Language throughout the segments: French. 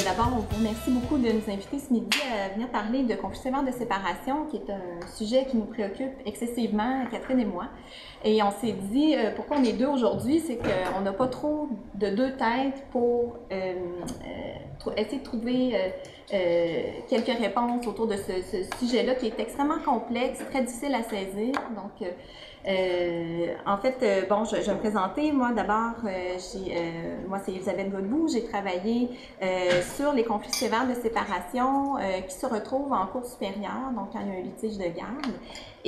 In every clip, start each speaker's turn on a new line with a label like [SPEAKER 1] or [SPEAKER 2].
[SPEAKER 1] D'abord, on vous remercie beaucoup de nous inviter ce midi à venir parler de conflit sévère de séparation, qui est un sujet qui nous préoccupe excessivement, Catherine et moi. Et on s'est dit, pourquoi on est deux aujourd'hui, c'est qu'on n'a pas trop de deux têtes pour essayer de trouver quelques réponses autour de ce sujet-là qui est extrêmement complexe, très difficile à saisir. Donc, en fait, bon, je vais me présenter. Moi, d'abord, moi, c'est Elisabeth Godbout. J'ai travaillé sur les conflits sévères de séparation qui se retrouvent en cours supérieure, donc quand il y a un litige de garde.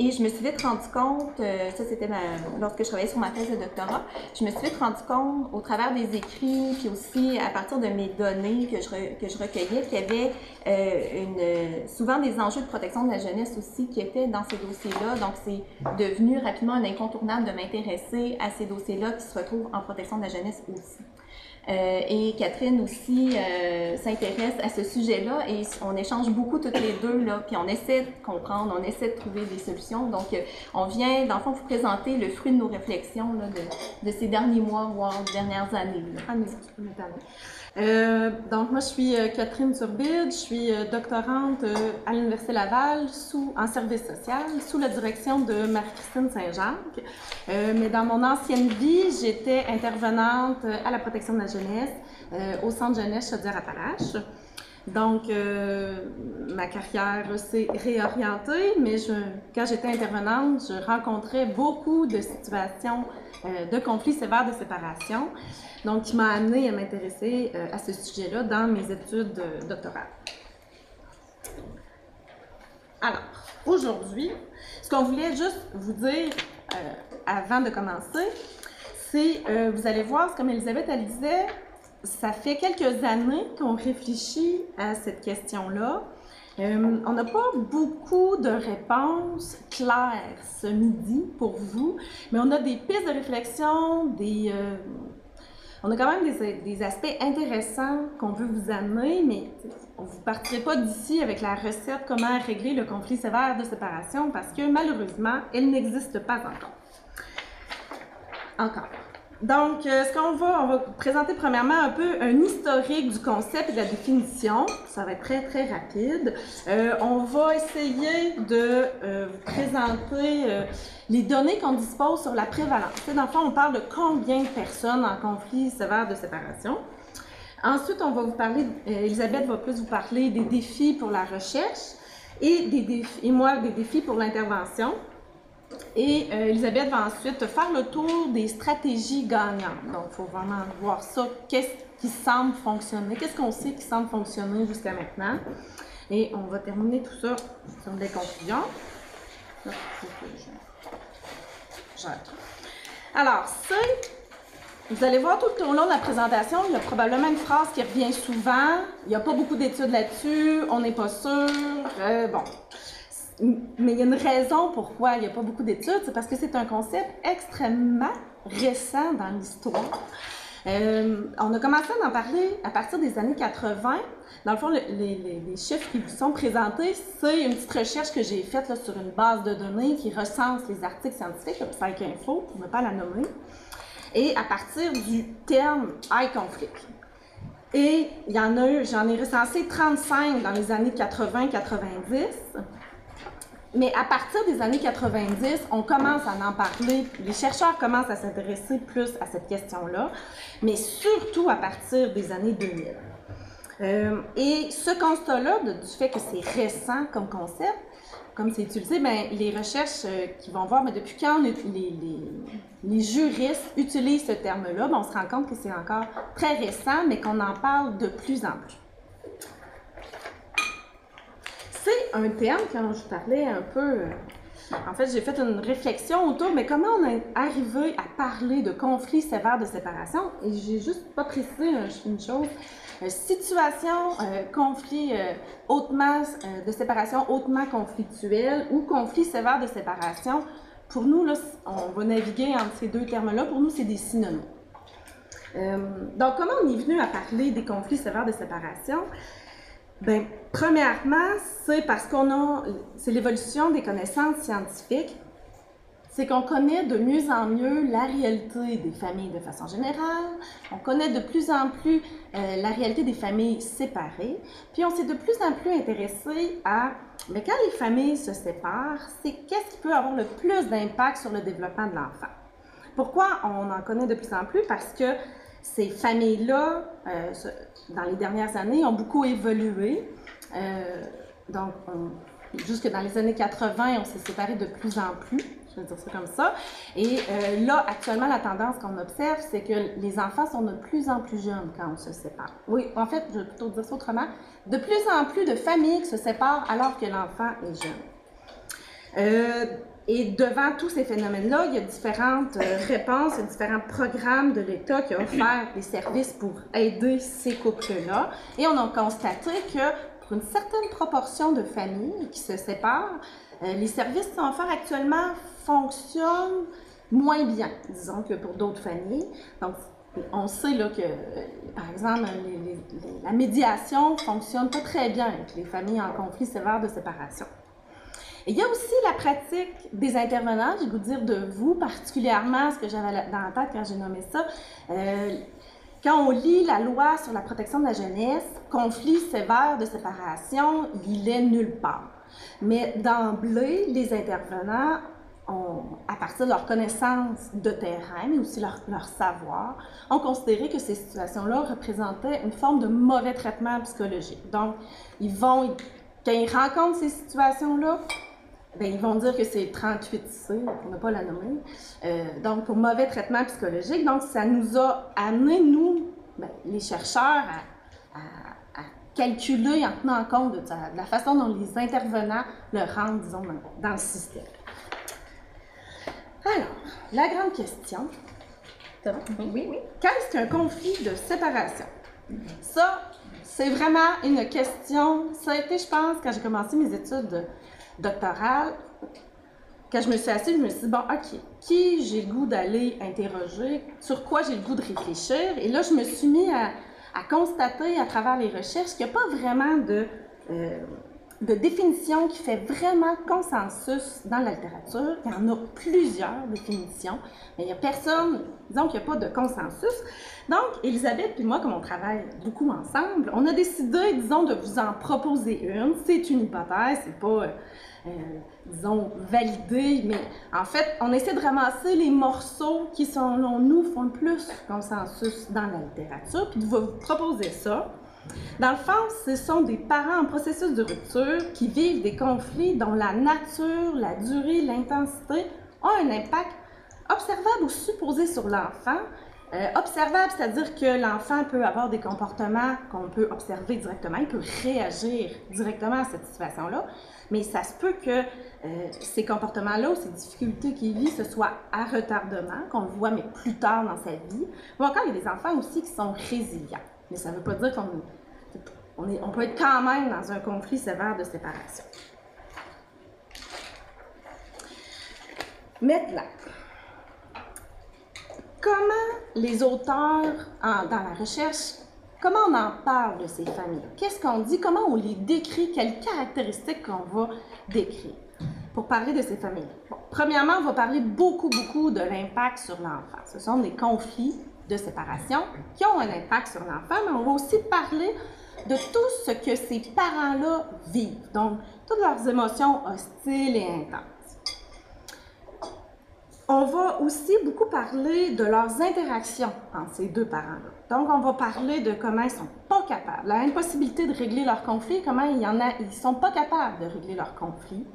[SPEAKER 1] Et je me suis vite rendu compte, ça c'était lorsque je travaillais sur ma thèse de doctorat, je me suis vite rendu compte au travers des écrits, puis aussi à partir de mes données que je recueillais, qu'il y avait souvent des enjeux de protection de la jeunesse aussi qui étaient dans ces dossiers-là. Donc c'est devenu rapidement un incontournable de m'intéresser à ces dossiers-là qui se retrouvent en protection de la jeunesse aussi. Et Catherine aussi s'intéresse à ce sujet-là et on échange beaucoup toutes les deux, là, puis on essaie de comprendre, on essaie de trouver des solutions. Donc, on vient, dans le fond, vous présenter le fruit de nos réflexions là, de ces derniers mois, voire dernières années.
[SPEAKER 2] Donc, moi, je suis Catherine Turbide, je suis doctorante à l'Université Laval en service social, sous la direction de Marie-Christine Saint-Jacques. Mais dans mon ancienne vie, j'étais intervenante à la protection de la jeunesse au Centre jeunesse Chaudière-Appalaches. Donc, ma carrière s'est réorientée, mais quand j'étais intervenante, je rencontrais beaucoup de situations de conflits sévères de séparation, donc qui m'a amenée à m'intéresser à ce sujet-là dans mes études doctorales. Alors, aujourd'hui, ce qu'on voulait juste vous dire avant de commencer, c'est, vous allez voir, comme Elisabeth elle disait, ça fait quelques années qu'on réfléchit à cette question-là. On n'a pas beaucoup de réponses claires ce midi pour vous, mais on a des pistes de réflexion, on a quand même des aspects intéressants qu'on veut vous amener, mais vous ne partirez pas d'ici avec la recette comment régler le conflit sévère de séparation parce que malheureusement, elle n'existe pas encore. Donc, on va présenter premièrement un peu un historique du concept et de la définition. Ça va être très, très rapide. On va essayer de vous présenter les données qu'on dispose sur la prévalence. Dans le fond, on parle de combien de personnes en conflit sévère de séparation. Ensuite, on va vous parler, Elisabeth va plus vous parler des défis pour la recherche et moi, des défis pour l'intervention. Et Elisabeth va ensuite faire le tour des stratégies gagnantes. Donc, il faut vraiment voir ça, qu'est-ce qui semble fonctionner, qu'est-ce qu'on sait qui semble fonctionner jusqu'à maintenant. Et on va terminer tout ça sur des conclusions. Alors, vous allez voir tout au long de la présentation, il y a probablement une phrase qui revient souvent. Il n'y a pas beaucoup d'études là-dessus, on n'est pas sûr. Bon. Mais il y a une raison pourquoi il n'y a pas beaucoup d'études, c'est parce que c'est un concept extrêmement récent dans l'histoire. On a commencé à en parler à partir des années 80. Dans le fond, les chiffres qui vous sont présentés, c'est une petite recherche que j'ai faite là, sur une base de données qui recense les articles scientifiques, PsycInfo, pour ne pas la nommer, et à partir du terme « high conflict ». Et j'en ai recensé 35 dans les années 80-90. Mais à partir des années 90, on commence à en parler, les chercheurs commencent à s'intéresser plus à cette question-là, mais surtout à partir des années 2000. Et ce constat-là, du fait que c'est récent comme concept, comme c'est utilisé, bien, les recherches qui vont voir, mais depuis quand les juristes utilisent ce terme-là, bien, on se rend compte que c'est encore très récent, mais qu'on en parle de plus en plus. C'est un terme, quand je parlais un peu, en fait, j'ai fait une réflexion autour, mais comment on est arrivé à parler de conflit sévère de séparation, et j'ai juste pas précisé une chose, situation, conflit de séparation hautement conflictuel ou conflit sévère de séparation, pour nous, là, on va naviguer entre ces deux termes-là, pour nous, c'est des synonymes. Donc, comment on est venu à parler des conflits sévères de séparation? Bien, premièrement, c'est parce c'est l'évolution des connaissances scientifiques c'est qu'on connaît de mieux en mieux la réalité des familles de façon générale, on connaît de plus en plus la réalité des familles séparées, puis on s'est de plus en plus intéressé à, mais quand les familles se séparent, c'est qu'est-ce qui peut avoir le plus d'impact sur le développement de l'enfant. Pourquoi on en connaît de plus en plus? Parce que ces familles-là, dans les dernières années, ont beaucoup évolué. Donc, jusque dans les années 80, on s'est séparés de plus en plus, je vais dire ça comme ça. Et là, actuellement, la tendance qu'on observe, c'est que les enfants sont de plus en plus jeunes quand on se sépare. Oui, en fait, je vais plutôt dire ça autrement. De plus en plus de familles qui se séparent alors que l'enfant est jeune. Et devant tous ces phénomènes-là, il y a différentes réponses, il y a différents programmes de l'État qui ont offert des services pour aider ces couples-là. Et on a constaté que pour une certaine proportion de familles qui se séparent, les services qui sont offerts actuellement fonctionnent moins bien, disons, que pour d'autres familles. Donc, on sait là, que, par exemple, la médiation ne fonctionne pas très bien avec les familles en conflit sévère de séparation. Et il y a aussi la pratique des intervenants, je vais vous dire de vous particulièrement, ce que j'avais dans la tête quand j'ai nommé ça. Quand on lit la loi sur la protection de la jeunesse, conflit sévère de séparation, il est nulle part. Mais d'emblée, les intervenants, à partir de leur connaissance de terrain, mais aussi leur savoir, ont considéré que ces situations-là représentaient une forme de mauvais traitement psychologique. Donc, quand ils rencontrent ces situations-là, bien, ils vont dire que c'est 38C, pour ne pas la nommer, donc pour mauvais traitement psychologique. Donc, ça nous a amené, nous, bien, les chercheurs, à calculer en tenant compte de la façon dont les intervenants le rendent, disons, dans le système. Alors, la grande question, oui. Qu'est-ce qu'un conflit de séparation? Ça, c'est vraiment une question, ça a été, je pense, quand j'ai commencé mes études doctorales, quand je me suis assise, je me suis dit, bon, OK, qui j'ai le goût d'aller interroger, sur quoi j'ai le goût de réfléchir? Et là, je me suis mis à constater à travers les recherches qu'il n'y a pas vraiment de définition qui fait vraiment consensus dans la littérature. Il y en a plusieurs définitions, mais il n'y a personne, disons qu'il n'y a pas de consensus. Donc, Elisabeth et moi, comme on travaille beaucoup ensemble, on a décidé, disons, de vous en proposer une. C'est une hypothèse, c'est pas, disons, validé, mais en fait, on essaie de ramasser les morceaux qui, selon nous, font le plus consensus dans la littérature, puis de vous proposer ça. Dans le fond, ce sont des parents en processus de rupture qui vivent des conflits dont la nature, la durée, l'intensité ont un impact observable ou supposé sur l'enfant. Observable, c'est-à-dire que l'enfant peut avoir des comportements qu'on peut observer directement, il peut réagir directement à cette situation-là, mais ça se peut que ces comportements-là ou ces difficultés qu'il vit, ce soit à retardement, qu'on le voit mais plus tard dans sa vie. Ou encore, il y a des enfants aussi qui sont résilients, mais ça ne veut pas dire qu'on peut être quand même dans un conflit sévère de séparation. Maintenant, comment les auteurs, dans la recherche, comment on en parle de ces familles? Qu'est-ce qu'on dit? Comment on les décrit? Quelles caractéristiques qu'on va décrire pour parler de ces familles? Bon, premièrement, on va parler beaucoup de l'impact sur l'enfant. Ce sont des conflits de séparation qui ont un impact sur l'enfant, mais on va aussi parler de tout ce que ces parents-là vivent, donc toutes leurs émotions hostiles et intenses. On va aussi beaucoup parler de leurs interactions entre ces deux parents-là. Donc, on va parler de comment ils ne sont pas capables, la impossibilité de régler leurs conflits, comment ils ne sont pas capables de régler leurs conflits.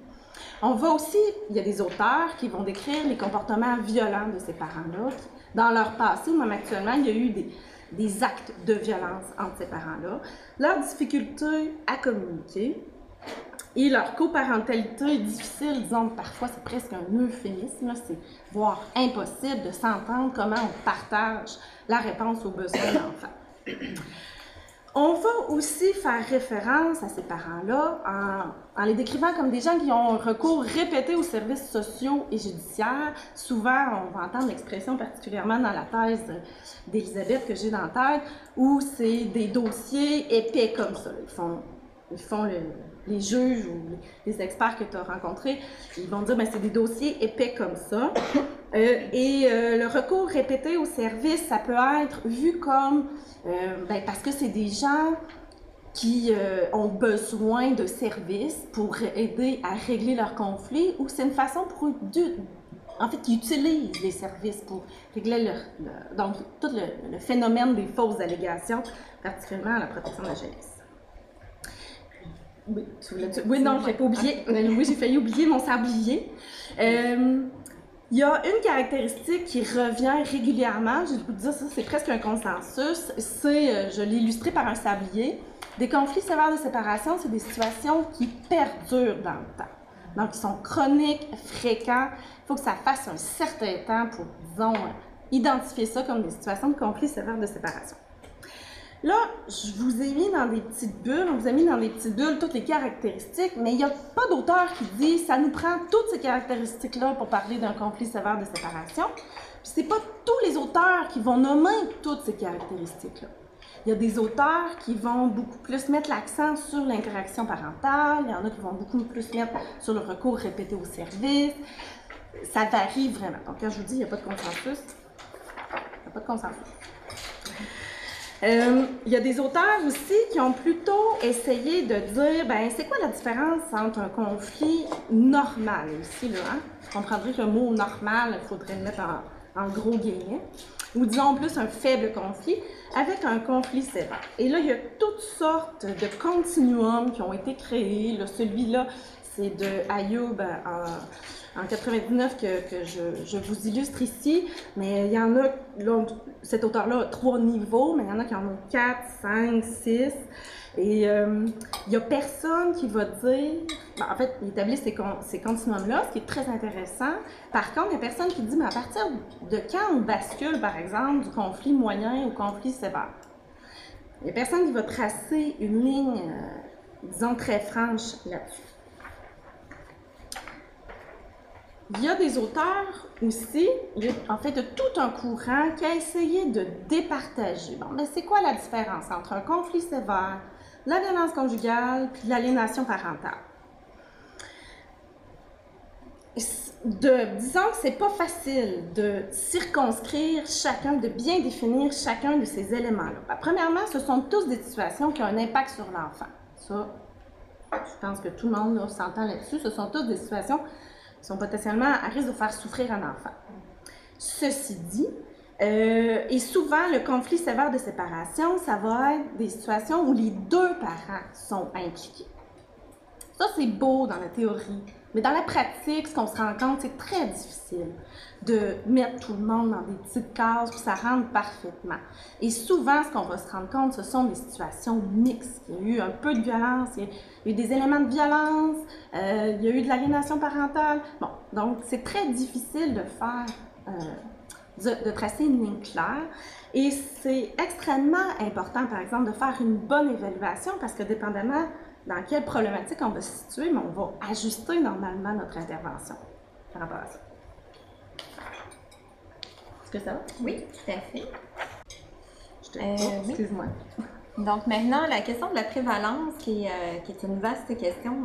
[SPEAKER 2] On va aussi, il y a des auteurs qui vont décrire les comportements violents de ces parents-là. Dans leur passé, ou même actuellement, il y a eu des actes de violence entre ces parents-là. Leur difficulté à communiquer. Et leur coparentalité difficile, disons, parfois c'est presque un euphémisme, c'est voire impossible de s'entendre comment on partage la réponse aux besoins de l'enfant. On va aussi faire référence à ces parents-là en les décrivant comme des gens qui ont un recours répété aux services sociaux et judiciaires. Souvent, on va entendre l'expression particulièrement dans la thèse d'Elisabeth que j'ai dans la tête, où c'est des dossiers épais comme ça. Ils font les juges ou les experts que tu as rencontrés, ils vont dire, ben c'est des dossiers épais comme ça. Le recours répété au service, ça peut être vu comme, parce que c'est des gens qui ont besoin de services pour aider à régler leurs conflits, ou c'est une façon pour eux en fait, ils utilisent les services pour régler donc tout le phénomène des fausses allégations, particulièrement à la protection de la jeunesse. Oui, oui, non, je l'ai pas oublié. Oui, j'ai failli oublier mon sablier. Il y a une caractéristique qui revient régulièrement, je vais vous dire ça, c'est presque un consensus, je l'ai illustré par un sablier. Des conflits sévères de séparation, c'est des situations qui perdurent dans le temps. Donc, ils sont chroniques, fréquents. Il faut que ça fasse un certain temps pour, disons, identifier ça comme des situations de conflits sévères de séparation. Là, je vous ai mis dans des petites bulles, on vous a mis dans des petites bulles toutes les caractéristiques, mais il n'y a pas d'auteur qui dit « ça nous prend toutes ces caractéristiques-là pour parler d'un conflit sévère de séparation ». Puis c'est pas tous les auteurs qui vont nommer toutes ces caractéristiques-là. Il y a des auteurs qui vont beaucoup plus mettre l'accent sur l'interaction parentale, il y en a qui vont beaucoup plus mettre sur le recours répété au service. Ça varie vraiment. Donc, quand je vous dis, il n'y a pas de consensus, il n'y a pas de consensus. Il y a des auteurs aussi qui ont plutôt essayé de dire, ben c'est quoi la différence entre un conflit normal, ici, là, hein? Vous comprendrez que le mot normal, il faudrait le mettre en gros guillemets, ou disons plus un faible conflit, avec un conflit sévère. Et là, il y a toutes sortes de continuums qui ont été créés. Celui-là, c'est de Ayoub en 99 que je vous illustre ici, mais il y en a, là, cet auteur-là a 3 niveaux, mais il y en a qui en ont 4, 5, 6. Et il n'y a personne qui va dire, en fait, il établit ces continuums-là, ce qui est très intéressant. Par contre, il n'y a personne qui dit, mais à partir de quand on bascule, par exemple, du conflit moyen au conflit sévère? Il n'y a personne qui va tracer une ligne, disons, très franche là-dessus. Il y a des auteurs aussi, en fait, de tout un courant qui a essayé de départager. Bon, mais c'est quoi la différence entre un conflit sévère, la violence conjugale puis l'aliénation parentale? Disons que c'est pas facile de circonscrire chacun, de bien définir chacun de ces éléments-là. Premièrement, ce sont tous des situations qui ont un impact sur l'enfant. Ça, je pense que tout le monde s'entend là-dessus. Ce sont toutes des situations qui sont potentiellement à risque de faire souffrir un enfant. Ceci dit, et souvent, le conflit sévère de séparation, ça va être des situations où les 2 parents sont impliqués. Ça, c'est beau dans la théorie, mais dans la pratique, ce qu'on se rend compte, c'est très difficile de mettre tout le monde dans des petites cases pour que ça rentre parfaitement. Et souvent, ce qu'on va se rendre compte, ce sont des situations mixtes. Il y a eu un peu de violence, il y a eu des éléments de violence, il y a eu de l'aliénation parentale. Bon, donc c'est très difficile de faire, de tracer une ligne claire. Et c'est extrêmement important, par exemple, de faire une bonne évaluation parce que dépendamment dans quelle problématique on va se situer, mais on va ajuster normalement notre intervention par rapport à ça. Est-ce que ça va?
[SPEAKER 1] Oui, tout à fait.
[SPEAKER 2] Excuse-moi.
[SPEAKER 1] Donc maintenant, la question de la prévalence, qui est une vaste question.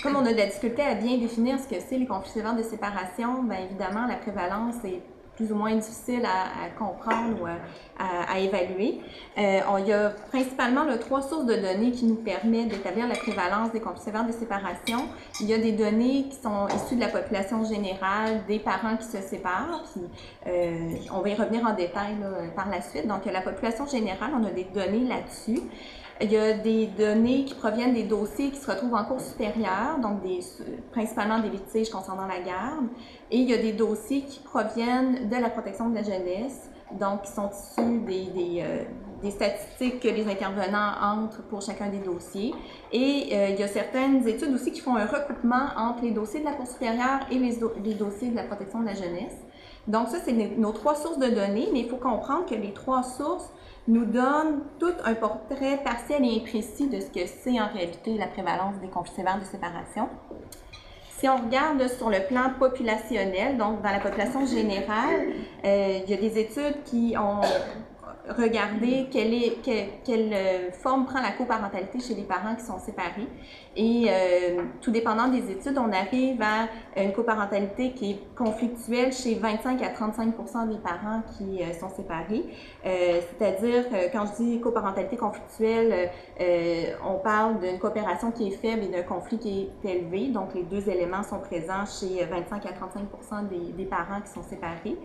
[SPEAKER 1] Comme on a de la difficulté à bien définir ce que c'est les conflits sévères de séparation, bien évidemment, la prévalence est plus ou moins difficile à comprendre ou à évaluer. Il y a principalement 3 sources de données qui nous permettent d'établir la prévalence des conflits sévères de séparation. Il y a des données qui sont issues de la population générale, des parents qui se séparent, puis on va y revenir en détail là, par la suite. Donc, la population générale, on a des données là-dessus. Il y a des données qui proviennent des dossiers qui se retrouvent en cour supérieure, donc principalement des litiges concernant la garde. Et il y a des dossiers qui proviennent de la protection de la jeunesse, donc qui sont issus des statistiques que les intervenants entrent pour chacun des dossiers. Et il y a certaines études aussi qui font un recoupement entre les dossiers de la cour supérieure et les dossiers de la protection de la jeunesse. Donc ça, c'est nos 3 sources de données, mais il faut comprendre que les 3 sources nous donne tout un portrait partiel et imprécis de ce que c'est en réalité la prévalence des conflits sévères de séparation. Si on regarde sur le plan populationnel, donc dans la population générale, il y a des études qui ont regarder quelle forme prend la coparentalité chez les parents qui sont séparés. Et tout dépendant des études, on arrive à une coparentalité qui est conflictuelle chez 25 à 35% des parents qui sont séparés. C'est-à-dire, quand je dis coparentalité conflictuelle, on parle d'une coopération qui est faible et d'un conflit qui est élevé. Donc, les deux éléments sont présents chez 25 à 35% des parents qui sont séparés.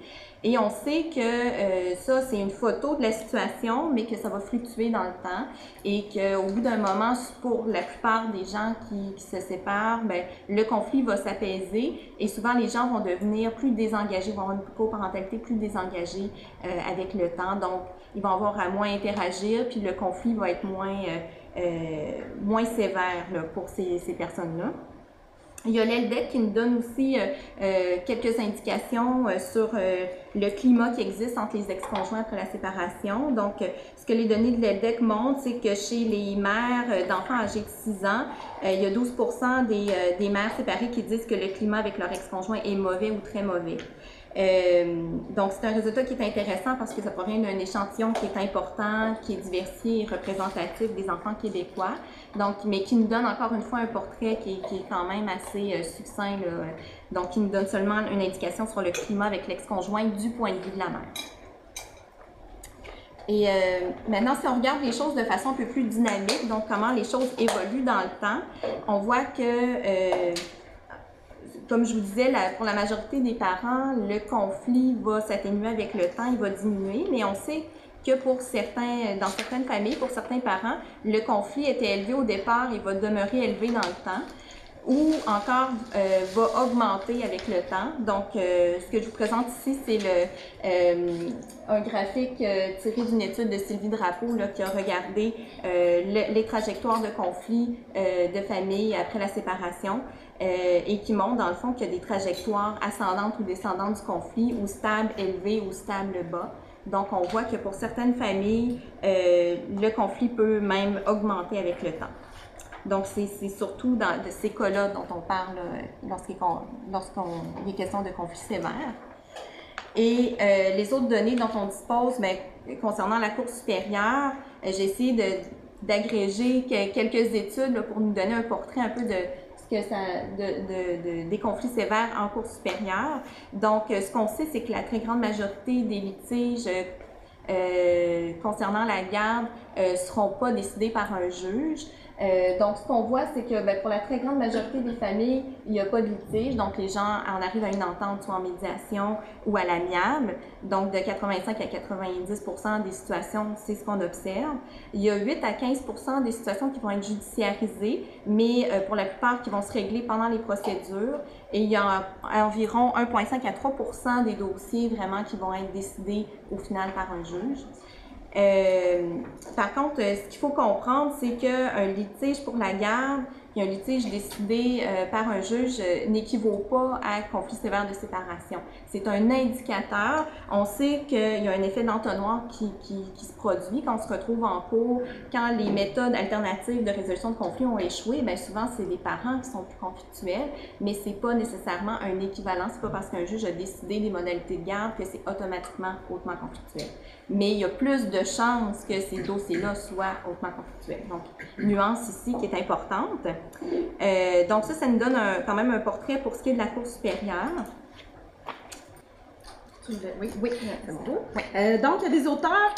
[SPEAKER 1] Et on sait que ça, c'est une photo de la situation, mais que ça va fluctuer dans le temps et qu'au bout d'un moment, pour la plupart des gens qui se séparent, bien, le conflit va s'apaiser et souvent les gens vont devenir plus désengagés, vont avoir une coparentalité plus désengagée avec le temps. Donc, ils vont avoir à moins interagir, puis le conflit va être moins sévère là, pour ces personnes-là. Il y a l'ELDEC qui nous donne aussi quelques indications sur le climat qui existe entre les ex-conjoints après la séparation. Donc, ce que les données de l'ELDEC montrent, c'est que chez les mères d'enfants âgés de 6 ans, il y a 12% des mères séparées qui disent que le climat avec leur ex-conjoint est mauvais ou très mauvais. Donc, c'est un résultat qui est intéressant parce que ça provient d'un échantillon qui est important, qui est diversifié et représentatif des enfants québécois, donc, mais qui nous donne encore une fois un portrait qui est quand même assez succinct, là, donc qui nous donne seulement une indication sur le climat avec l'ex-conjoint du point de vue de la mère. Et maintenant, si on regarde les choses de façon un peu plus dynamique, donc comment les choses évoluent dans le temps, on voit que comme je vous disais, pour la majorité des parents, le conflit va s'atténuer avec le temps, il va diminuer, mais on sait que dans certaines familles, pour certains parents, le conflit était élevé au départ et va demeurer élevé dans le temps, ou encore va augmenter avec le temps. Donc, ce que je vous présente ici, c'est un graphique tiré d'une étude de Sylvie Drapeau là, qui a regardé les trajectoires de conflit de famille après la séparation. Et qui montre dans le fond qu'il y a des trajectoires ascendantes ou descendantes du conflit, ou stable élevé ou stable bas. Donc, on voit que pour certaines familles, le conflit peut même augmenter avec le temps. Donc, c'est surtout dans ces cas-là dont on parle lorsqu'on est question de conflit sévère. Et les autres données dont on dispose, bien, concernant la Cour supérieure, j'ai essayé d'agréger quelques études là, pour nous donner un portrait un peu des conflits sévères en Cour supérieure. Donc, ce qu'on sait, c'est que la très grande majorité des litiges concernant la garde ne seront pas décidés par un juge. Donc, ce qu'on voit, c'est que pour la très grande majorité des familles, il n'y a pas de litige. Donc, les gens en arrivent à une entente soit en médiation ou à l'amiable. Donc, de 85 à 90% des situations, c'est ce qu'on observe. Il y a 8 à 15% des situations qui vont être judiciarisées, mais pour la plupart qui vont se régler pendant les procédures. Et il y a environ 1,5 à 3% des dossiers vraiment qui vont être décidés au final par un juge. Par contre, ce qu'il faut comprendre, c'est qu'un litige pour la garde et un litige décidé par un juge n'équivaut pas à conflit sévère de séparation. C'est un indicateur. On sait qu'il y a un effet d'entonnoir qui se produit quand on se retrouve en cours, quand les méthodes alternatives de résolution de conflits ont échoué. Bien souvent, c'est des parents qui sont plus conflictuels, mais c'est pas nécessairement un équivalent. C'est pas parce qu'un juge a décidé des modalités de garde que c'est automatiquement hautement conflictuel. Mais il y a plus de chances que ces dossiers-là soient hautement conflictuels. Donc, nuance ici qui est importante. Donc ça nous donne quand même un portrait pour ce qui est de la Cour supérieure.
[SPEAKER 2] Oui, c'est bon. Donc, il y a des auteurs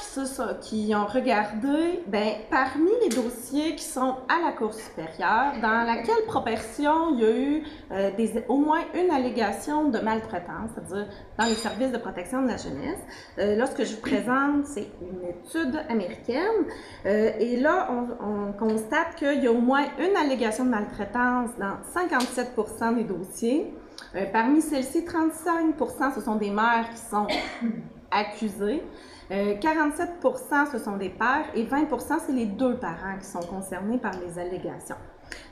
[SPEAKER 2] qui ont regardé, parmi les dossiers qui sont à la Cour supérieure, dans laquelle proportion il y a eu au moins une allégation de maltraitance, c'est-à-dire dans les services de protection de la jeunesse. Là, ce que je vous présente, c'est une étude américaine. Et là, on constate qu'il y a au moins une allégation de maltraitance dans 57% des dossiers. Parmi celles-ci, 35% ce sont des mères qui sont accusées, 47% ce sont des pères et 20% c'est les deux parents qui sont concernés par les allégations.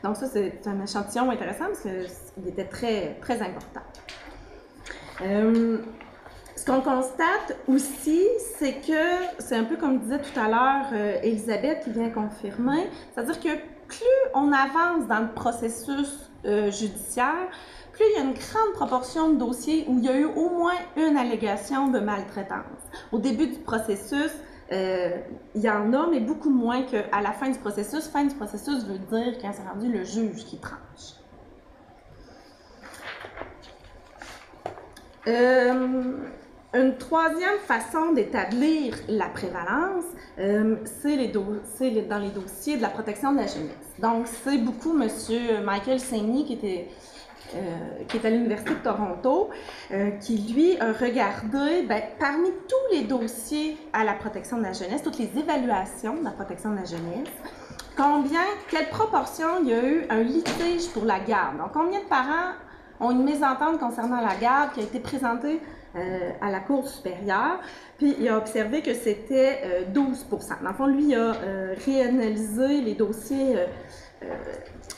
[SPEAKER 2] Donc ça, c'est un échantillon intéressant parce qu'il était très, très important. Ce qu'on constate aussi, c'est que, c'est un peu comme disait tout à l'heure Elisabeth qui vient confirmer, c'est-à-dire que plus on avance dans le processus judiciaire, plus il y a une grande proportion de dossiers où il y a eu au moins une allégation de maltraitance. Au début du processus, il y en a, mais beaucoup moins qu'à la fin du processus. Fin du processus veut dire quand c'est rendu le juge qui tranche. Une troisième façon d'établir la prévalence, c'est dans les dossiers de la protection de la jeunesse. Donc, c'est beaucoup M. Michael Saini, qui est à l'Université de Toronto, qui, lui, a regardé, parmi tous les dossiers à la protection de la jeunesse, toutes les évaluations de la protection de la jeunesse, quelle proportion il y a eu un litige pour la garde. Donc, combien de parents ont une mésentente concernant la garde qui a été présentée à la Cour supérieure, puis il a observé que c'était 12 %. Dans le fond, lui, il a réanalysé les dossiers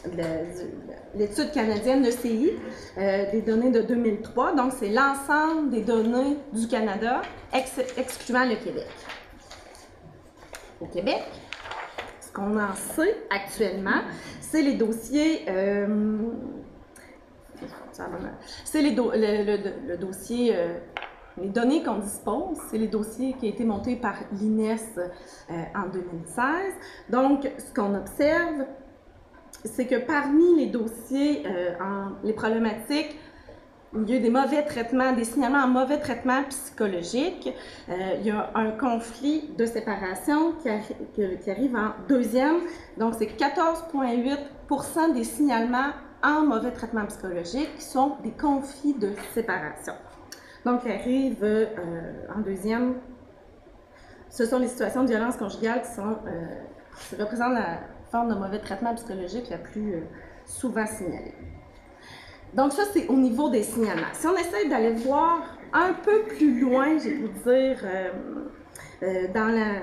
[SPEAKER 2] de l'étude canadienne de CI, des données de 2003, donc c'est l'ensemble des données du Canada, excluant le Québec. Au Québec, ce qu'on en sait actuellement, c'est les dossiers... c'est le dossier, les données qu'on dispose, c'est les dossiers qui ont été montés par l'INES en 2016. Donc, ce qu'on observe, c'est que parmi les dossiers, les problématiques, il y a eu des mauvais traitements, des signalements en mauvais traitement psychologique. Il y a un conflit de séparation qui arrive en deuxième. Donc, c'est 14,8 % des signalements en mauvais traitement psychologique qui sont des conflits de séparation. Donc, qui arrivent en deuxième. Ce sont les situations de violence conjugale qui représentent la forme de mauvais traitement psychologique la plus souvent signalée. Donc, ça, c'est au niveau des signalements. Si on essaie d'aller voir un peu plus loin, je vais vous dire, un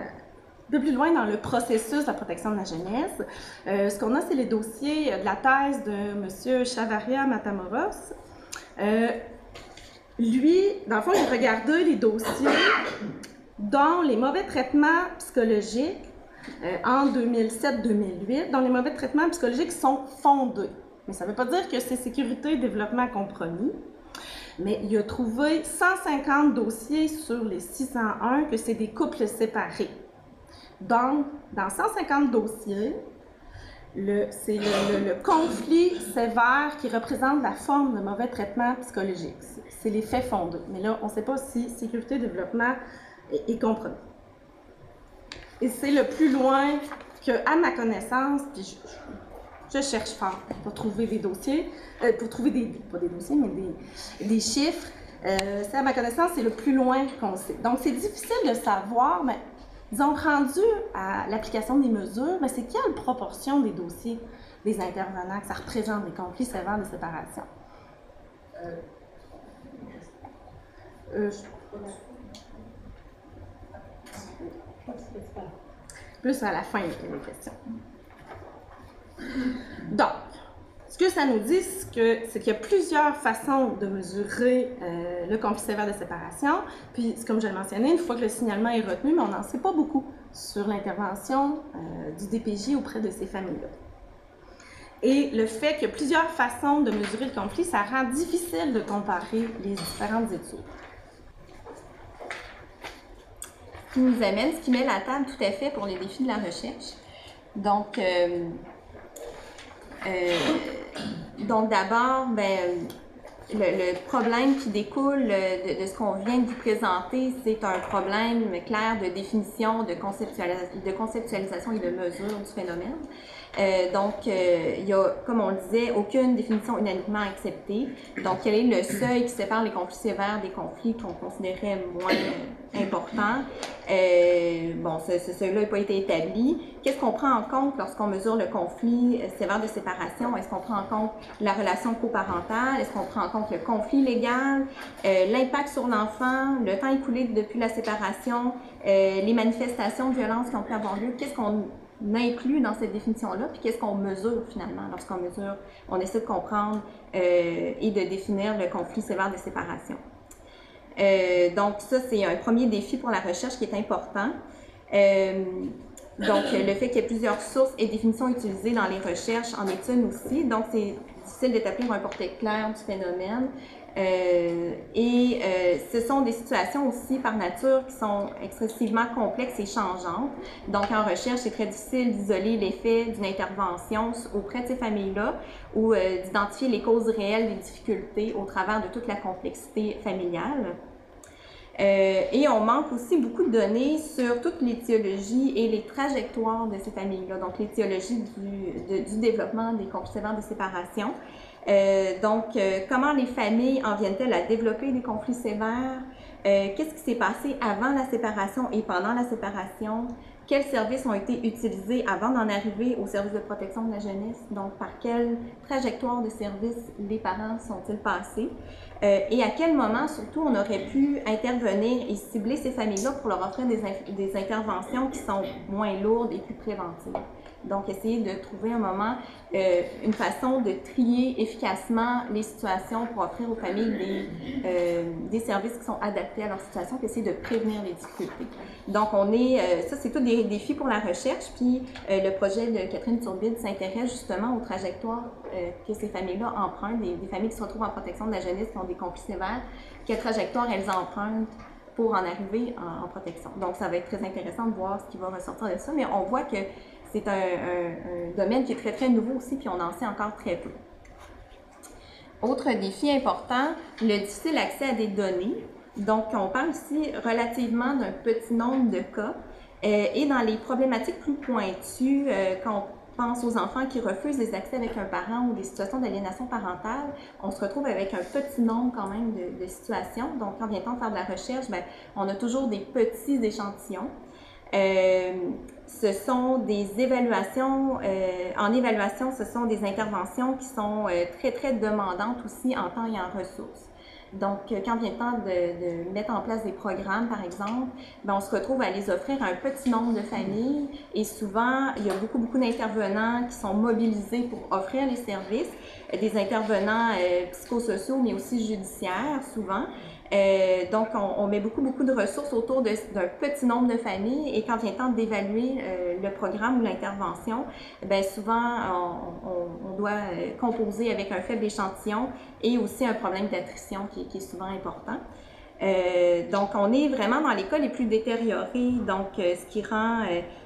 [SPEAKER 2] peu plus loin dans le processus de la protection de la jeunesse, ce qu'on a, c'est les dossiers de la thèse de M. Chavaria Matamoros. Lui, dans le fond, il a regardé les dossiers dont les mauvais traitements psychologiques en 2007-2008, dont les mauvais traitements psychologiques sont fondés. Mais ça ne veut pas dire que c'est sécurité et développement compromis. Mais il a trouvé 150 dossiers sur les 601 que c'est des couples séparés. Donc, dans 150 dossiers, c'est le conflit sévère qui représente la forme de mauvais traitement psychologique. C'est les faits fondés. Mais là, on ne sait pas si sécurité et développement est compromis. Et c'est le plus loin que, à ma connaissance, puis je cherche fort pour trouver des dossiers, pour trouver pas des dossiers, mais des chiffres. C'est à ma connaissance, c'est le plus loin qu'on sait. Donc, c'est difficile de savoir, mais disons, rendu à l'application des mesures, mais c'est quelle proportion des dossiers des intervenants que ça représente des conflits sévères de séparation? Plus à la fin des questions. Donc, ce que ça nous dit, c'est qu'il y a plusieurs façons de mesurer le conflit sévère de séparation. Puis, comme je l'ai mentionné, une fois que le signalement est retenu, mais on n'en sait pas beaucoup sur l'intervention du DPJ auprès de ces familles-là. Et le fait qu'il y a plusieurs façons de mesurer le conflit, ça rend difficile de comparer les différentes études.
[SPEAKER 1] Ce qui nous amène, ce qui met la table tout à fait pour les défis de la recherche. Donc d'abord, le problème qui découle de ce qu'on vient de vous présenter, c'est un problème clair de définition, de conceptualisation et de mesure du phénomène. Il y a, comme on le disait, aucune définition unanimement acceptée. Donc, quel est le seuil qui sépare les conflits sévères des conflits qu'on considérait moins importants? Ce seuil-là n'a pas été établi. Qu'est-ce qu'on prend en compte lorsqu'on mesure le conflit sévère de séparation? Est-ce qu'on prend en compte la relation coparentale? Est-ce qu'on prend en compte le conflit légal, l'impact sur l'enfant, le temps écoulé depuis la séparation, les manifestations de violence qui ont pu avoir lieu? Qu'est-ce qu'on inclut dans cette définition-là, puis qu'est-ce qu'on mesure finalement lorsqu'on mesure, on essaie de comprendre et de définir le conflit sévère de séparation. Donc ça, c'est un premier défi pour la recherche qui est important. Le fait qu'il y ait plusieurs sources et définitions utilisées dans les recherches en études aussi, donc c'est difficile d'établir un portrait clair du phénomène. C'est ce sont des situations aussi par nature qui sont excessivement complexes et changeantes. Donc, en recherche, c'est très difficile d'isoler l'effet d'une intervention auprès de ces familles-là ou d'identifier les causes réelles des difficultés au travers de toute la complexité familiale. Et on manque aussi beaucoup de données sur toute l'étiologie et les trajectoires de ces familles-là, donc l'étiologie du développement des conflits sévères de séparation. Comment les familles en viennent-elles à développer des conflits sévères? Qu'est-ce qui s'est passé avant la séparation et pendant la séparation? Quels services ont été utilisés avant d'en arriver au service de protection de la jeunesse? Donc, par quelle trajectoire de service les parents sont-ils passés? Et à quel moment, surtout, on aurait pu intervenir et cibler ces familles-là pour leur offrir des interventions qui sont moins lourdes et plus préventives. Donc, essayer de trouver un moment, une façon de trier efficacement les situations pour offrir aux familles des services qui sont adaptés à leur situation, puis essayer de prévenir les difficultés. Donc, ça, c'est tous des défis pour la recherche, puis le projet de Catherine Turbide s'intéresse justement aux trajectoires que ces familles-là empruntent, des familles qui se retrouvent en protection de la jeunesse, qui ont des conflits sévères, quelle trajectoire elles empruntent pour en arriver en protection. Donc, ça va être très intéressant de voir ce qui va ressortir de ça, mais on voit que c'est un domaine qui est très, très nouveau aussi, puis on en sait encore très peu. Autre défi important, le difficile accès à des données. Donc, on parle ici relativement d'un petit nombre de cas. Et dans les problématiques plus pointues, quand on pense aux enfants qui refusent des accès avec un parent ou des situations d'aliénation parentale, on se retrouve avec un petit nombre quand même de situations. Donc, quand vient le temps de faire de la recherche, bien, on a toujours des petits échantillons. Ce sont des évaluations, en évaluation, ce sont des interventions qui sont très, très demandantes aussi en temps et en ressources. Donc, quand vient le temps de mettre en place des programmes, par exemple, bien, on se retrouve à les offrir à un petit nombre de familles et souvent, il y a beaucoup, beaucoup d'intervenants qui sont mobilisés pour offrir les services, des intervenants psychosociaux, mais aussi judiciaires, souvent. Donc, on met beaucoup, beaucoup de ressources autour d'un petit nombre de familles et quand vient le temps d'évaluer le programme ou l'intervention, bien souvent, on doit composer avec un faible échantillon et aussi un problème d'attrition qui est souvent important. Donc, on est vraiment dans les cas les plus détériorés, donc ce qui rend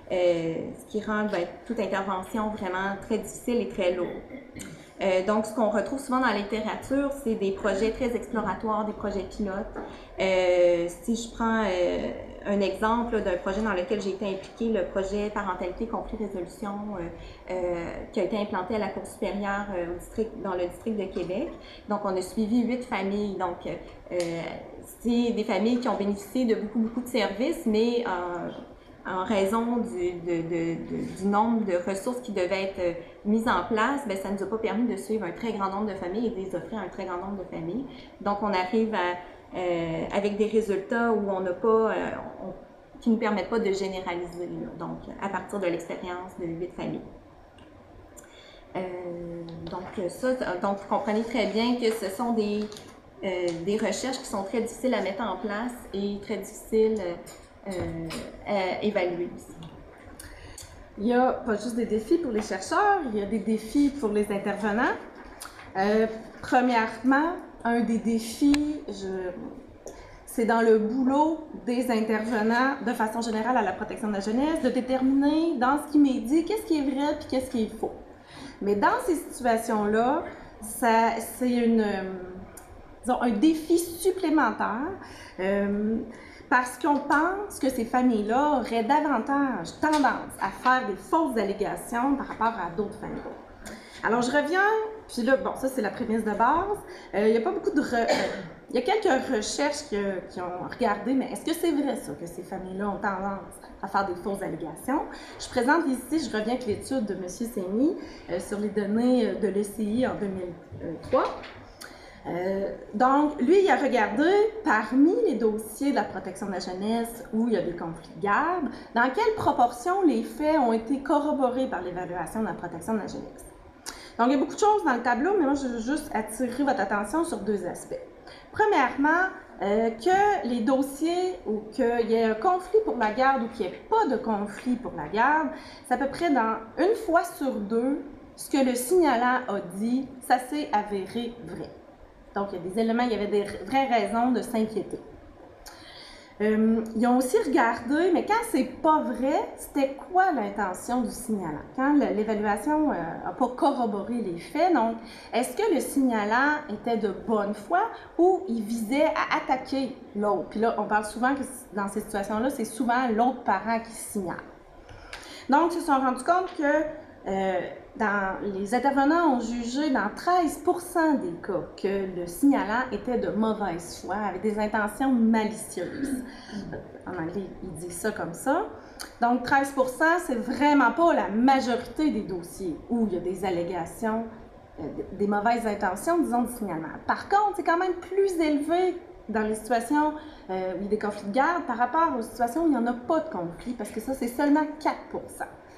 [SPEAKER 1] bien, toute intervention vraiment très difficile et très lourde. Donc, ce qu'on retrouve souvent dans la littérature, c'est des projets très exploratoires, des projets pilotes. Si je prends un exemple d'un projet dans lequel j'ai été impliquée, le projet Parentalité Conflit Résolution, qui a été implanté à la Cour supérieure dans le district de Québec. Donc, on a suivi 8 familles. Donc, c'est des familles qui ont bénéficié de beaucoup, beaucoup de services, mais en raison du nombre de ressources qui devaient être mises en place, bien, ça ne nous a pas permis de suivre un très grand nombre de familles et de les offrir à un très grand nombre de familles. Donc, on arrive avec des résultats où on n'a pas, qui ne nous permettent pas de généraliser, là, donc à partir de l'expérience de 8 familles. Donc, vous comprenez très bien que ce sont des recherches qui sont très difficiles à mettre en place et très difficiles à évaluer aussi.
[SPEAKER 2] Il n'y a pas juste des défis pour les chercheurs, il y a des défis pour les intervenants. Premièrement, un des défis, c'est dans le boulot des intervenants, de façon générale à la protection de la jeunesse, de déterminer dans ce qui m'est dit qu'est-ce qui est vrai et qu'est-ce qui est faux. Mais dans ces situations-là, c'est un défi supplémentaire parce qu'on pense que ces familles-là auraient davantage tendance à faire des fausses allégations par rapport à d'autres familles. Alors, je reviens, puis là, bon, ça, c'est la prémisse de base. Il y a pas beaucoup de... il y a quelques recherches qui ont regardé, mais est-ce que c'est vrai, ça, que ces familles-là ont tendance à faire des fausses allégations? Je présente ici, je reviens avec l'étude de M. Sény sur les données de l'ECI en 2003. Donc, lui, il a regardé, parmi les dossiers de la protection de la jeunesse où il y a des conflits de garde, dans quelle proportion les faits ont été corroborés par l'évaluation de la protection de la jeunesse. Donc, il y a beaucoup de choses dans le tableau, mais moi, je veux juste attirer votre attention sur 2 aspects. Premièrement, que les dossiers où il y ait un conflit pour la garde ou qu'il n'y ait pas de conflit pour la garde, c'est à peu près dans 1 fois sur 2, ce que le signalant a dit, ça s'est avéré vrai. Donc, il y a des éléments, il y avait des vraies raisons de s'inquiéter. Ils ont aussi regardé, mais quand c'est pas vrai, c'était quoi l'intention du signalant? Quand l'évaluation n'a pas corroboré les faits, donc, est-ce que le signalant était de bonne foi ou il visait à attaquer l'autre? Puis là, on parle souvent que dans ces situations-là, c'est souvent l'autre parent qui signale. Donc, ils se sont rendus compte que les intervenants ont jugé dans 13% des cas que le signalant était de mauvaise foi, avait des intentions malicieuses. En anglais, ils disent ça comme ça. Donc, 13%, c'est vraiment pas la majorité des dossiers où il y a des allégations, des mauvaises intentions, disons, du signalement. Par contre, c'est quand même plus élevé dans les situations où il y a des conflits de garde par rapport aux situations où il n'y en a pas de conflit, parce que ça, c'est seulement 4%.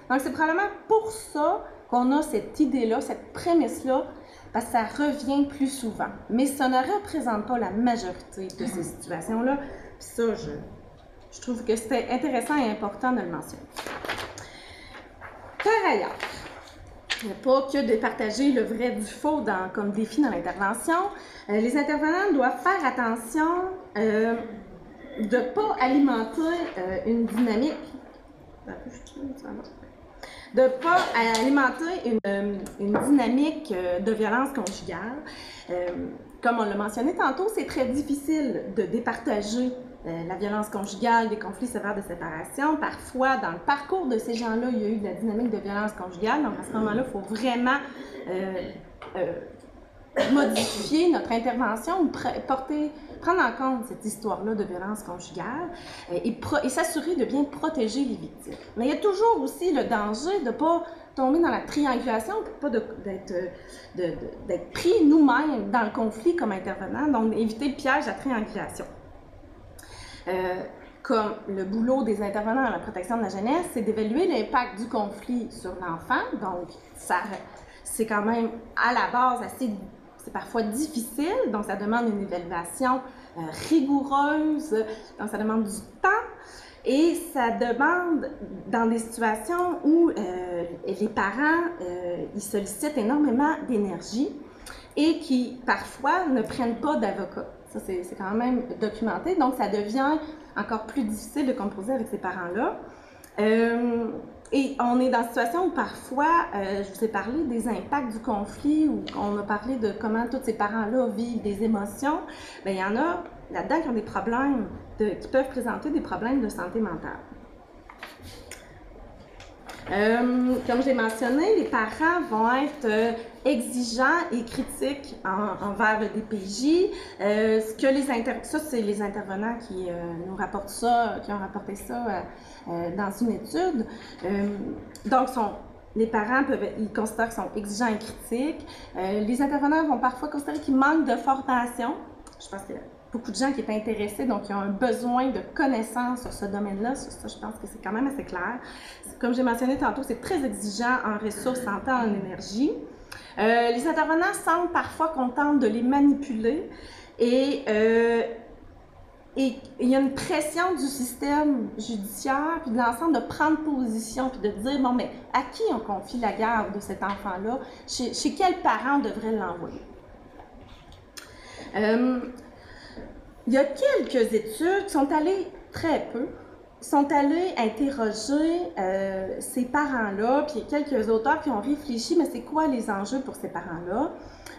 [SPEAKER 2] Donc, c'est probablement pour ça qu'on a cette idée-là, cette prémisse-là, parce que ça revient plus souvent. Mais ça ne représente pas la majorité de ces situations-là. Puis ça, je trouve que c'était intéressant et important de le mentionner. Par ailleurs, il n'y a pas que de partager le vrai du faux comme défi dans l'intervention. Les intervenants doivent faire attention de ne pas alimenter une dynamique. De ne pas alimenter une dynamique de violence conjugale. Comme on l'a mentionné tantôt, c'est très difficile de départager la violence conjugale, des conflits sévères de séparation. Parfois, dans le parcours de ces gens-là, il y a eu de la dynamique de violence conjugale. Donc, à ce moment-là, il faut vraiment modifier notre intervention ou prendre en compte cette histoire-là de violence conjugale et s'assurer de bien protéger les victimes. Mais il y a toujours aussi le danger de ne pas tomber dans la triangulation, pas d'être pris nous-mêmes dans le conflit comme intervenant, donc éviter le piège de la triangulation. Comme le boulot des intervenants dans la protection de la jeunesse, c'est d'évaluer l'impact du conflit sur l'enfant. Donc, c'est quand même à la base c'est parfois difficile, donc ça demande une évaluation rigoureuse, donc ça demande du temps et ça demande dans des situations où les parents ils sollicitent énormément d'énergie et qui parfois ne prennent pas d'avocat. Ça, c'est quand même documenté, donc ça devient encore plus difficile de composer avec ces parents-là. Et on est dans une situation où parfois, je vous ai parlé des impacts du conflit, où on a parlé de comment tous ces parents-là vivent des émotions. Bien, il y en a là-dedans qui ont des problèmes, qui peuvent présenter des problèmes de santé mentale. Comme j'ai mentionné, les parents vont être exigeants et critiques envers le DPJ. Ça, c'est les intervenants qui nous rapportent ça, qui ont rapporté ça dans une étude. Donc, les parents ils considèrent qu'ils sont exigeants et critiques. Les intervenants vont parfois considérer qu'ils manquent de formation. Je pense qu'il y a beaucoup de gens qui sont intéressés, donc qui ont un besoin de connaissances sur ce domaine-là. Ça, je pense que c'est quand même assez clair. Comme j'ai mentionné tantôt, c'est très exigeant en ressources, en temps, en énergie. Les intervenants semblent parfois qu'on tente de les manipuler et il y a une pression du système judiciaire puis de l'ensemble de prendre position puis de dire, bon, mais à qui on confie la garde de cet enfant-là? Chez quel parent on devrait l'envoyer? Il y a quelques études qui sont allées très peu, sont allés interroger ces parents-là, puis il y a quelques auteurs qui ont réfléchi, mais c'est quoi les enjeux pour ces parents-là?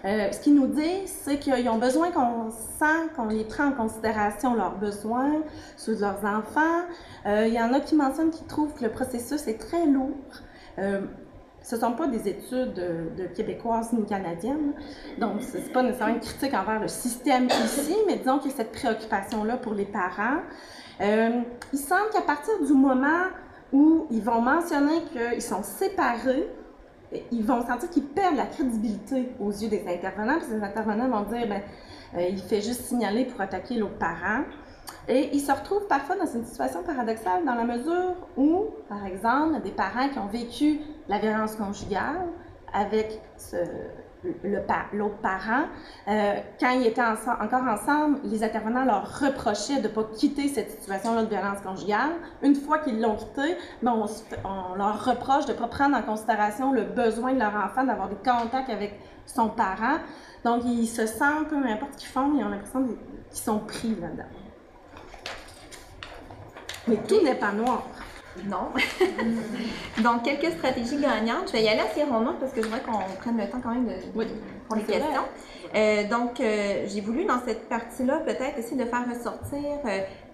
[SPEAKER 2] Ce qu'ils nous disent, c'est qu'ils ont besoin qu'on les prenne en considération leurs besoins, ceux de leurs enfants. Il y en a qui mentionnent qu'ils trouvent que le processus est très lourd. Ce ne sont pas des études de québécoises ni canadiennes, donc ce n'est pas nécessairement une critique envers le système ici, mais disons qu'il y a cette préoccupation-là pour les parents. Il semble qu'à partir du moment où ils vont mentionner qu'ils sont séparés, ils vont sentir qu'ils perdent la crédibilité aux yeux des intervenants, parce que les intervenants vont dire, il fait juste signaler pour attaquer l'autre parent. Et ils se retrouvent parfois dans une situation paradoxale dans la mesure où, par exemple, des parents qui ont vécu la violence conjugale avec l'autre parent, quand ils étaient encore ensemble, les intervenants leur reprochaient de ne pas quitter cette situation-là de violence conjugale. Une fois qu'ils l'ont quitté, on leur reproche de ne pas prendre en considération le besoin de leur enfant d'avoir des contacts avec son parent. Donc, ils se sentent, peu importe ce qu'ils font, ils ont l'impression qu'ils sont pris là-dedans. Mais tout n'est pas noir.
[SPEAKER 1] Non. Donc, quelques stratégies gagnantes. Je vais y aller assez rondement parce que je voudrais qu'on prenne le temps quand même pour les questions. J'ai voulu dans cette partie-là peut-être essayer de faire ressortir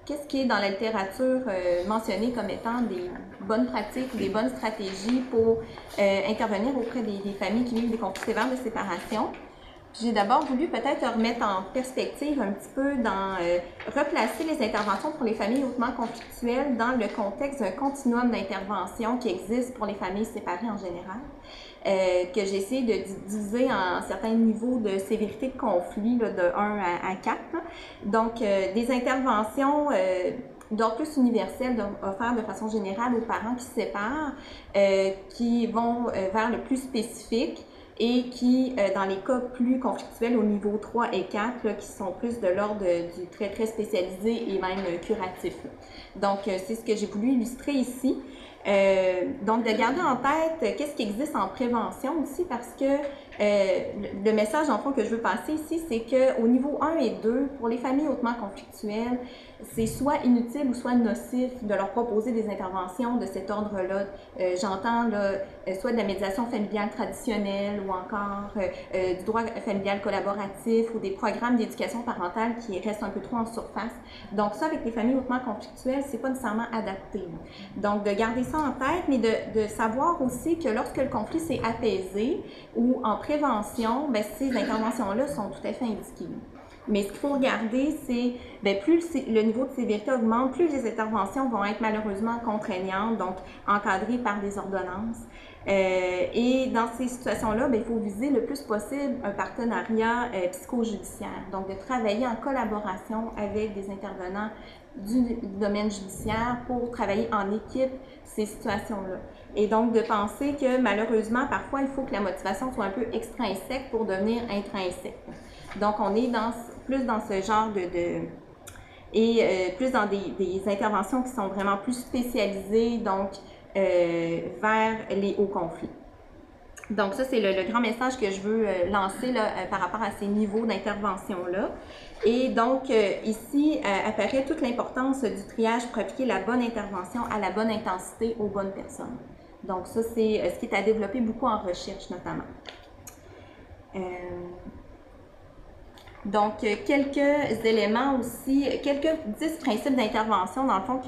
[SPEAKER 1] qu'est-ce qui est dans la littérature mentionné comme étant des bonnes pratiques ou des bonnes stratégies pour intervenir auprès des familles qui vivent des conflits sévères de séparation. J'ai d'abord voulu peut-être remettre en perspective un petit peu replacer les interventions pour les familles hautement conflictuelles dans le contexte d'un continuum d'intervention qui existe pour les familles séparées en général, que j'ai essayé de diviser en certains niveaux de sévérité de conflit, là, de 1 à 4. Donc, des interventions d'ordre plus universel, offertes de façon générale aux parents qui se séparent, qui vont vers le plus spécifique, et qui, dans les cas plus conflictuels au niveau 3 et 4, là, qui sont plus de l'ordre du très, très spécialisé et même curatif. Donc, c'est ce que j'ai voulu illustrer ici. Donc, de garder en tête qu'est-ce qui existe en prévention aussi, parce que le message, en fond, que je veux passer ici, c'est qu'au niveau 1 et 2, pour les familles hautement conflictuelles, c'est soit inutile ou soit nocif de leur proposer des interventions de cet ordre-là. J'entends là, soit de la médiation familiale traditionnelle ou encore du droit familial collaboratif ou des programmes d'éducation parentale qui restent un peu trop en surface. Donc ça, avec les familles hautement conflictuelles, c'est pas nécessairement adapté. Donc de garder ça en tête, mais de savoir aussi que lorsque le conflit s'est apaisé ou en prévention, bien, ces interventions-là sont tout à fait indiquées. Mais ce qu'il faut regarder, c'est bien, plus le niveau de sévérité augmente, plus les interventions vont être malheureusement contraignantes, donc encadrées par des ordonnances. Et dans ces situations-là, bien, il faut viser le plus possible un partenariat psychojudiciaire, donc de travailler en collaboration avec des intervenants du domaine judiciaire pour travailler en équipe ces situations-là. Et donc de penser que malheureusement, parfois, il faut que la motivation soit un peu extrinsèque pour devenir intrinsèque. Donc, on est plus dans ce genre plus dans des interventions qui sont vraiment plus spécialisées, donc vers les hauts conflits. Donc, ça, c'est le grand message que je veux lancer là, par rapport à ces niveaux d'intervention-là. Et donc, ici, apparaît toute l'importance du triage pour appliquer la bonne intervention à la bonne intensité aux bonnes personnes. Donc, ça, c'est ce qui est à développer beaucoup en recherche, notamment. Donc, quelques éléments aussi, quelques 10 principes d'intervention, dans le fond,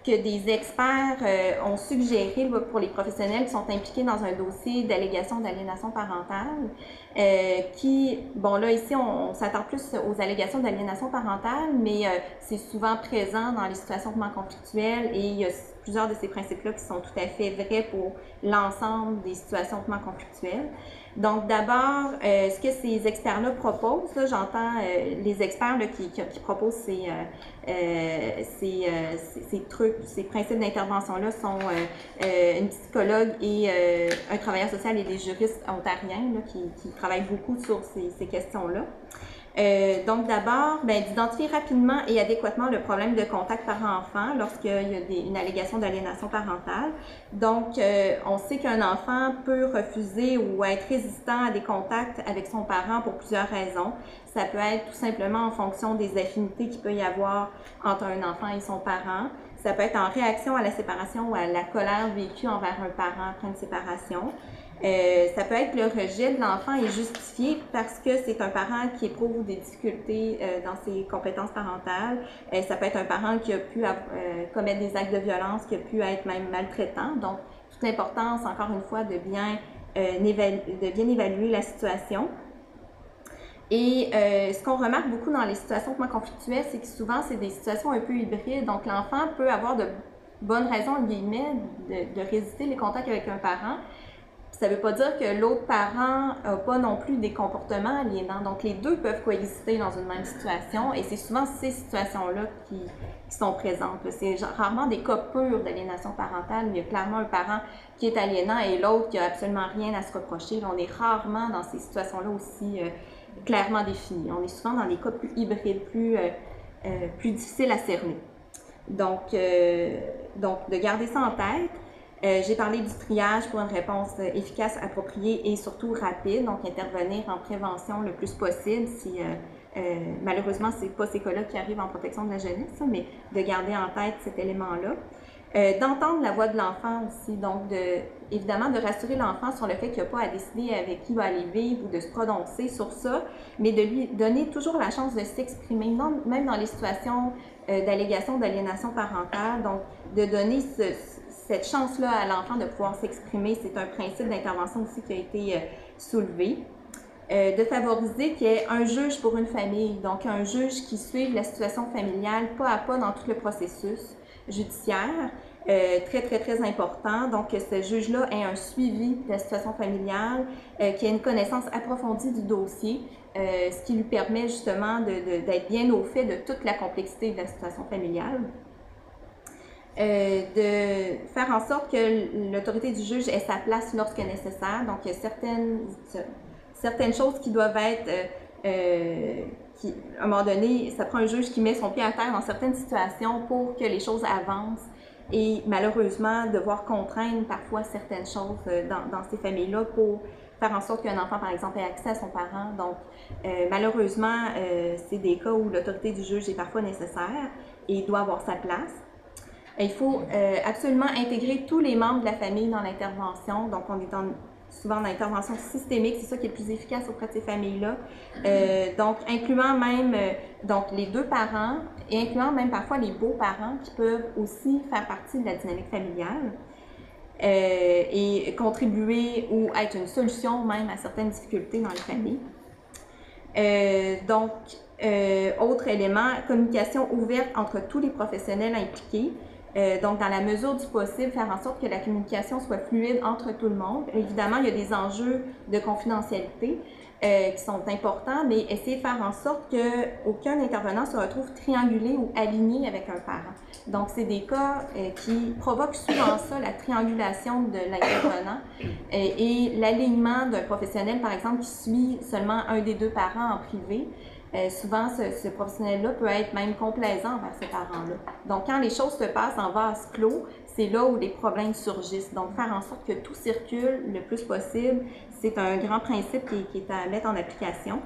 [SPEAKER 1] que des experts ont suggéré pour les professionnels qui sont impliqués dans un dossier d'allégation d'aliénation parentale, bon là ici on s'attend plus aux allégations d'aliénation parentale, mais c'est souvent présent dans les situations hautement conflictuelles et il y a plusieurs de ces principes-là qui sont tout à fait vrais pour l'ensemble des situations hautement conflictuelles. Donc, d'abord, ce que ces experts-là proposent, là, j'entends les experts là, qui proposent ces trucs, ces principes d'intervention-là sont une psychologue et un travailleur social et des juristes ontariens là, qui travaillent beaucoup sur ces questions-là. Donc, d'abord, d'identifier rapidement et adéquatement le problème de contact parent-enfant lorsqu'il y a une allégation d'aliénation parentale. Donc, on sait qu'un enfant peut refuser ou être résistant à des contacts avec son parent pour plusieurs raisons. Ça peut être tout simplement en fonction des affinités qu'il peut y avoir entre un enfant et son parent. Ça peut être en réaction à la séparation ou à la colère vécue envers un parent après une séparation. Ça peut être le rejet de l'enfant est justifié parce que c'est un parent qui éprouve des difficultés dans ses compétences parentales. Ça peut être un parent qui a pu commettre des actes de violence, qui a pu être même maltraitant. Donc, toute l'importance, encore une fois, de bien évaluer la situation. Et ce qu'on remarque beaucoup dans les situations hautement conflictuelles, c'est que souvent, c'est des situations un peu hybrides. Donc, l'enfant peut avoir de bonnes raisons, en guillemets, de résister les contacts avec un parent. Ça ne veut pas dire que l'autre parent n'a pas non plus des comportements aliénants. Donc, les deux peuvent coexister dans une même situation et c'est souvent ces situations-là qui sont présentes. C'est rarement des cas purs d'aliénation parentale. Il y a clairement un parent qui est aliénant et l'autre qui n'a absolument rien à se reprocher. On est rarement dans ces situations-là aussi clairement définies. On est souvent dans des cas plus hybrides, plus difficiles à cerner. Donc, de garder ça en tête. J'ai parlé du triage pour une réponse efficace, appropriée et surtout rapide, donc intervenir en prévention le plus possible si Malheureusement, c'est pas ces cas-là qui arrivent en protection de la jeunesse, mais de garder en tête cet élément-là. D'entendre la voix de l'enfant aussi, donc évidemment de rassurer l'enfant sur le fait qu'il n'y a pas à décider avec qui il va aller vivre ou de se prononcer sur ça, mais de lui donner toujours la chance de s'exprimer, même dans les situations d'allégation d'aliénation parentale, donc de donner cette chance-là à l'enfant de pouvoir s'exprimer. C'est un principe d'intervention aussi qui a été soulevé. De favoriser qu'il y ait un juge pour une famille, donc un juge qui suive la situation familiale pas à pas dans tout le processus judiciaire, très important. Donc, que ce juge-là ait un suivi de la situation familiale, qu'il ait une connaissance approfondie du dossier, ce qui lui permet justement d'être bien au fait de toute la complexité de la situation familiale. De faire en sorte que l'autorité du juge ait sa place lorsque nécessaire. Donc, il y a certaines choses qui doivent être... à un moment donné, ça prend un juge qui met son pied à terre dans certaines situations pour que les choses avancent et malheureusement devoir contraindre parfois certaines choses dans ces familles-là pour faire en sorte qu'un enfant, par exemple, ait accès à son parent. Donc, malheureusement, c'est des cas où l'autorité du juge est parfois nécessaire et doit avoir sa place. Il faut absolument intégrer tous les membres de la famille dans l'intervention. Donc, on est souvent dans l'intervention systémique, c'est ça qui est le plus efficace auprès de ces familles-là. Donc, incluant même donc les deux parents et incluant même parfois les beaux-parents qui peuvent aussi faire partie de la dynamique familiale et contribuer ou être une solution même à certaines difficultés dans les familles. Autre élément, communication ouverte entre tous les professionnels impliqués. Donc, dans la mesure du possible, faire en sorte que la communication soit fluide entre tout le monde. Évidemment, il y a des enjeux de confidentialité qui sont importants, mais essayer de faire en sorte qu'aucun intervenant se retrouve triangulé ou aligné avec un parent. Donc, c'est des cas qui provoquent souvent ça, la triangulation de l'intervenant et l'alignement d'un professionnel, par exemple, qui suit seulement un des deux parents en privé. Souvent, ce professionnel-là peut être même complaisant envers ces parents-là. Donc, quand les choses se passent en vase clos, c'est là où les problèmes surgissent. Donc, faire en sorte que tout circule le plus possible, c'est un grand principe qui est à mettre en application.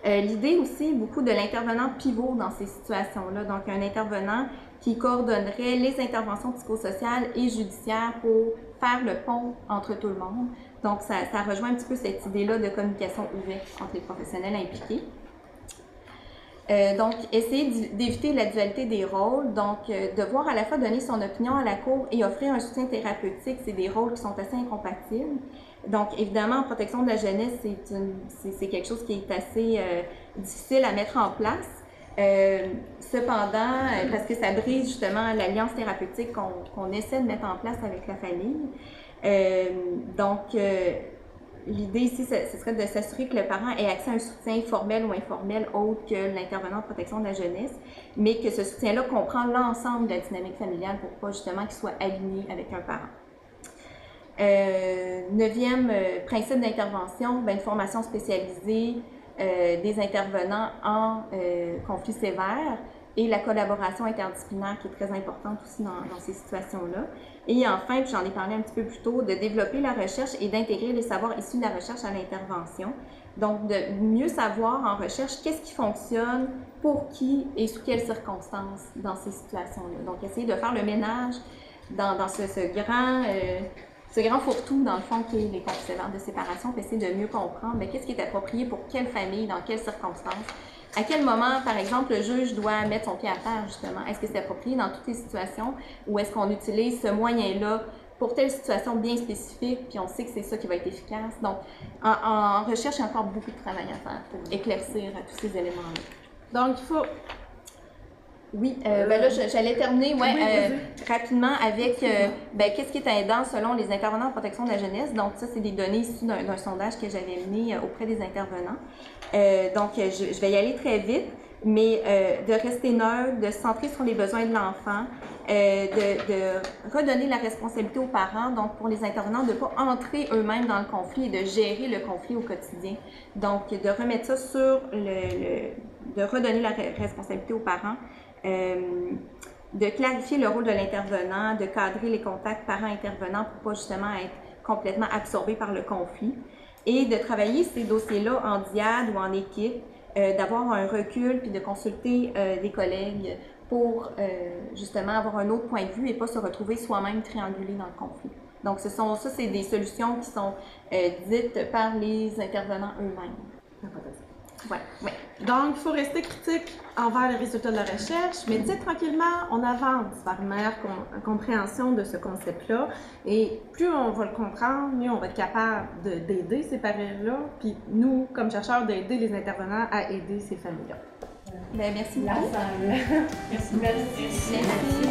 [SPEAKER 1] L'idée aussi, beaucoup de l'intervenant pivot dans ces situations-là. Donc, un intervenant qui coordonnerait les interventions psychosociales et judiciaires pour faire le pont entre tout le monde. Donc, ça rejoint un petit peu cette idée-là de communication ouverte entre les professionnels impliqués. Donc, essayer d'éviter la dualité des rôles, donc devoir à la fois donner son opinion à la cour et offrir un soutien thérapeutique, c'est des rôles qui sont assez incompatibles. Donc, évidemment, en protection de la jeunesse, c'est quelque chose qui est assez difficile à mettre en place. Cependant, parce que ça brise justement l'alliance thérapeutique qu'on essaie de mettre en place avec la famille. L'idée ici, ce serait de s'assurer que le parent ait accès à un soutien formel ou informel autre que l'intervenant en protection de la jeunesse, mais que ce soutien-là comprend l'ensemble de la dynamique familiale pour pas justement qu'il soit aligné avec un parent. Neuvième principe d'intervention, une formation spécialisée des intervenants en conflits sévères et la collaboration interdisciplinaire qui est très importante aussi dans ces situations-là. Et enfin, puis j'en ai parlé un petit peu plus tôt, de développer la recherche et d'intégrer les savoirs issus de la recherche à l'intervention. Donc, de mieux savoir en recherche qu'est-ce qui fonctionne, pour qui et sous quelles circonstances dans ces situations-là. Donc, essayer de faire le ménage dans ce grand fourre-tout, dans le fond, qui est les conflits sévères de séparation, puis essayer de mieux comprendre qu'est-ce qui est approprié pour quelle famille, dans quelles circonstances. À quel moment, par exemple, le juge doit mettre son pied à terre, justement? Est-ce que c'est approprié dans toutes les situations ou est-ce qu'on utilise ce moyen-là pour telle situation bien spécifique, puis on sait que c'est ça qui va être efficace? Donc, en recherche, il y a encore beaucoup de travail à faire pour éclaircir tous ces éléments-là.
[SPEAKER 2] Donc, il faut...
[SPEAKER 1] Oui, là, j'allais terminer rapidement avec qu'est-ce qui est aidant selon les intervenants en protection de la jeunesse. Donc, ça, c'est des données issues d'un sondage que j'avais mené auprès des intervenants. Je vais y aller très vite, mais de rester neutre, de se centrer sur les besoins de l'enfant, de redonner la responsabilité aux parents, donc pour les intervenants, de ne pas entrer eux-mêmes dans le conflit et de gérer le conflit au quotidien. Donc, de remettre ça sur de redonner la responsabilité aux parents. De clarifier le rôle de l'intervenant, de cadrer les contacts parents-intervenants pour pas justement être complètement absorbé par le conflit et de travailler ces dossiers-là en diade ou en équipe d'avoir un recul puis de consulter des collègues pour justement avoir un autre point de vue et pas se retrouver soi-même triangulé dans le conflit. Donc, ça, c'est des solutions qui sont dites par les intervenants eux-mêmes.
[SPEAKER 2] Ouais. Ouais. Donc, il faut rester critique envers les résultats de la recherche, mais tranquillement, on avance vers une meilleure compréhension de ce concept-là. Et plus on va le comprendre, mieux on va être capable d'aider ces parents-là, puis nous, comme chercheurs, d'aider les intervenants à aider ces familles-là.
[SPEAKER 1] Bien, merci beaucoup.
[SPEAKER 3] Merci.
[SPEAKER 1] Merci.